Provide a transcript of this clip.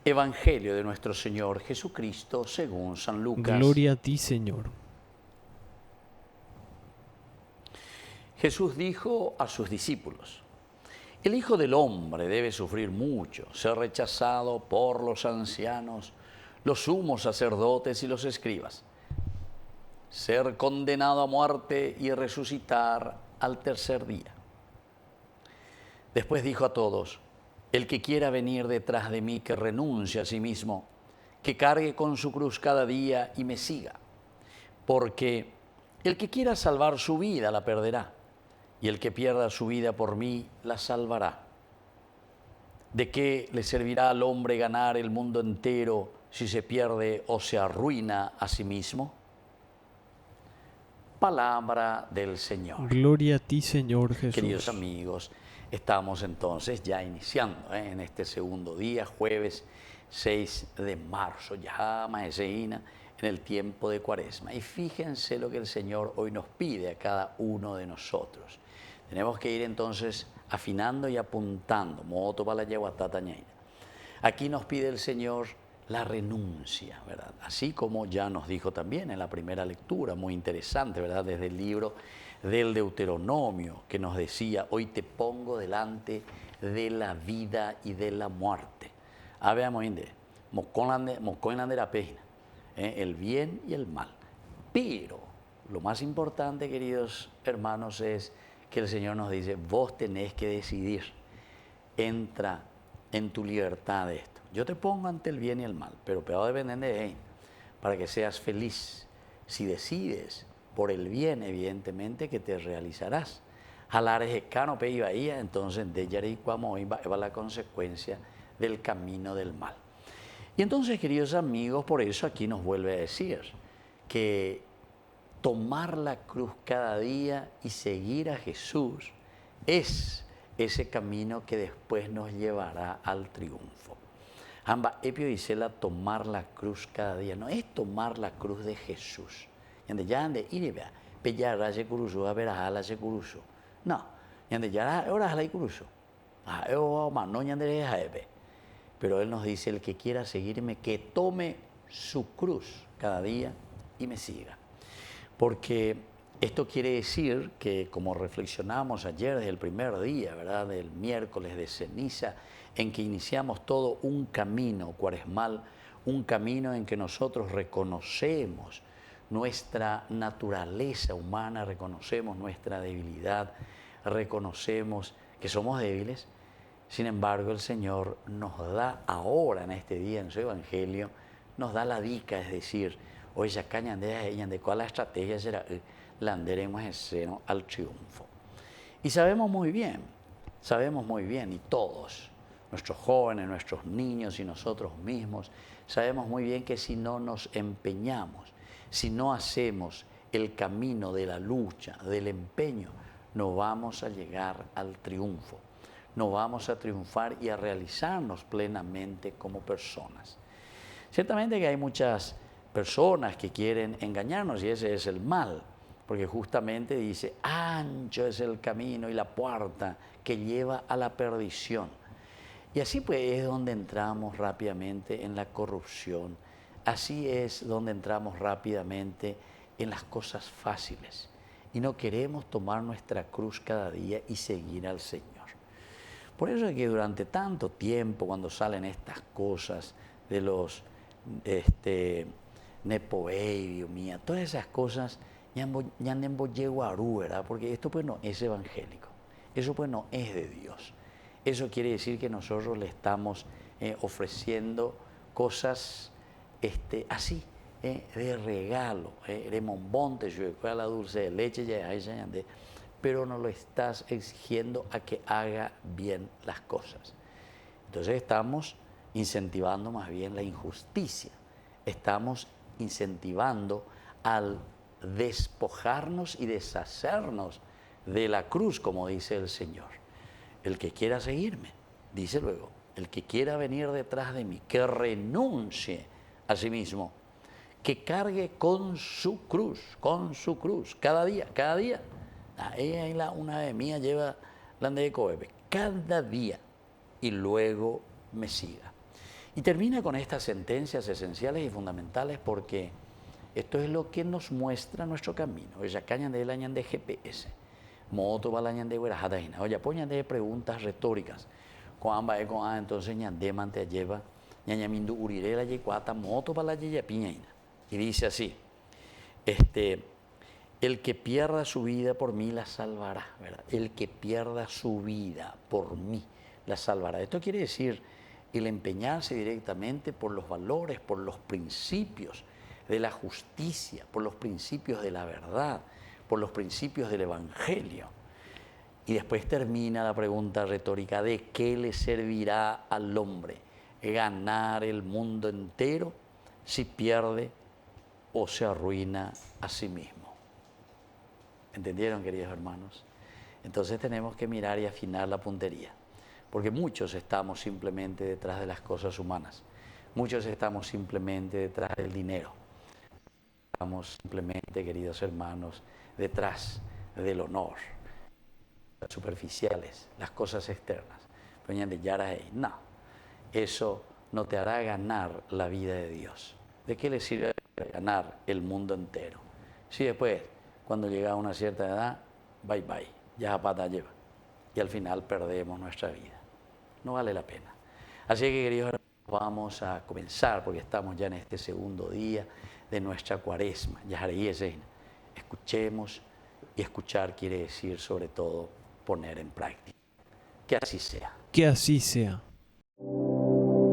Evangelio de nuestro Señor Jesucristo según San Lucas. Gloria a ti, Señor. Jesús dijo a sus discípulos: el Hijo del Hombre debe sufrir mucho, ser rechazado por los ancianos, los sumos sacerdotes y los escribas, ser condenado a muerte y resucitar al tercer día. Después dijo a todos: el que quiera venir detrás de mí, que renuncie a sí mismo, que cargue con su cruz cada día y me siga. Porque el que quiera salvar su vida la perderá, y el que pierda su vida por mí la salvará. ¿De qué le servirá al hombre ganar el mundo entero si se pierde o se arruina a sí mismo? Palabra del Señor. Gloria a ti, Señor Jesús. Queridos amigos, estamos entonces ya iniciando en este segundo día, jueves 6 de marzo, ya maeceína, en el tiempo de Cuaresma. Y fíjense lo que el Señor hoy nos pide a cada uno de nosotros. Tenemos que ir entonces afinando y apuntando. Moto para la yeguatatañaina. Aquí nos pide el Señor la renuncia, ¿verdad? Así como ya nos dijo también en la primera lectura, muy interesante, ¿verdad? Desde el libro del Deuteronomio, que nos decía: hoy te pongo delante de la vida y de la muerte. Veamos, el bien y el mal. Pero lo más importante, queridos hermanos, es que el Señor nos dice: vos tenés que decidir, entra en tu libertad de esto. Yo te pongo ante el bien y el mal, pero peor depende de él, para que seas feliz. Si decides por el bien, evidentemente que te realizarás. Jalares cano pe ibaía, entonces de yari cuamo va la consecuencia del camino del mal. Y entonces, queridos amigos, por eso aquí nos vuelve a decir que tomar la cruz cada día y seguir a Jesús es ese camino que después nos llevará al triunfo. Amba epio dice la tomar la cruz cada día, no es tomar la cruz de Jesús. Yande ya ande iribia, peyara se curuso, a ver a se curuso. No, yande ya ahora la curuso. No yande jaebe. Pero él nos dice: el que quiera seguirme, que tome su cruz cada día y me siga. Porque esto quiere decir que, como reflexionamos ayer desde el primer día, ¿verdad?, del miércoles de ceniza, en que iniciamos todo un camino cuaresmal, un camino en que nosotros reconocemos nuestra naturaleza humana, reconocemos nuestra debilidad, reconocemos que somos débiles. Sin embargo, el Señor nos da ahora, en este día, en su Evangelio, nos da la dica, es decir, hoy ya de cuál la estrategia será la andaremos en seno al triunfo. Y sabemos muy bien, y todos, nuestros jóvenes, nuestros niños y nosotros mismos, sabemos muy bien que si no nos empeñamos, si no hacemos el camino de la lucha, del empeño, no vamos a llegar al triunfo, no vamos a triunfar y a realizarnos plenamente como personas. Ciertamente que hay muchas personas que quieren engañarnos y ese es el mal, porque justamente dice: ancho es el camino y la puerta que lleva a la perdición. Y así pues es donde entramos rápidamente en la corrupción, así es donde entramos rápidamente en las cosas fáciles y no queremos tomar nuestra cruz cada día y seguir al Señor. Por eso es que durante tanto tiempo, cuando salen estas cosas de los Nepo Baby, mía, todas esas cosas, ya no llego, ¿verdad? Porque esto pues no es evangélico, eso pues no es de Dios. Eso quiere decir que nosotros le estamos ofreciendo cosas así, de regalo, remombonte, la dulce de leche, pero no lo estás exigiendo a que haga bien las cosas. Entonces estamos incentivando más bien la injusticia, estamos incentivando al despojarnos y deshacernos de la cruz, como dice el Señor. El que quiera seguirme, dice luego, el que quiera venir detrás de mí, que renuncie a sí mismo, que cargue con su cruz, cada día. Una vez mía lleva la de Coebe, cada día, y luego me siga. Y termina con estas sentencias esenciales y fundamentales porque esto es lo que nos muestra nuestro camino. Ella cañan de añan de GPS. Moto balañan de huerajataina. Oye, poñan de preguntas retóricas. Cuamba entonces ñande mante lleva ñañamindu urirela yecuata moto para la piñaina. Y dice así, el que pierda su vida por mí la salvará, ¿verdad? El que pierda su vida por mí la salvará. Esto quiere decir el empeñarse directamente por los valores, por los principios de la justicia, por los principios de la verdad, por los principios del Evangelio. Y después termina la pregunta retórica: ¿de qué le servirá al hombre ganar el mundo entero si pierde o se arruina a sí mismo? ¿Entendieron, queridos hermanos? Entonces tenemos que mirar y afinar la puntería, porque muchos estamos simplemente detrás de las cosas humanas, muchos estamos simplemente detrás del dinero, estamos simplemente, queridos hermanos, detrás del honor, las superficiales, las cosas externas. No, eso no te hará ganar la vida de Dios. ¿De qué le sirve ganar el mundo entero si después, cuando llega a una cierta edad, bye bye, ya a pata lleva, y al final perdemos nuestra vida? No vale la pena. Así que, queridos hermanos, vamos a comenzar, porque estamos ya en este segundo día de nuestra cuaresma. Escuchemos, y escuchar quiere decir sobre todo poner en práctica. Que así sea. Que así sea.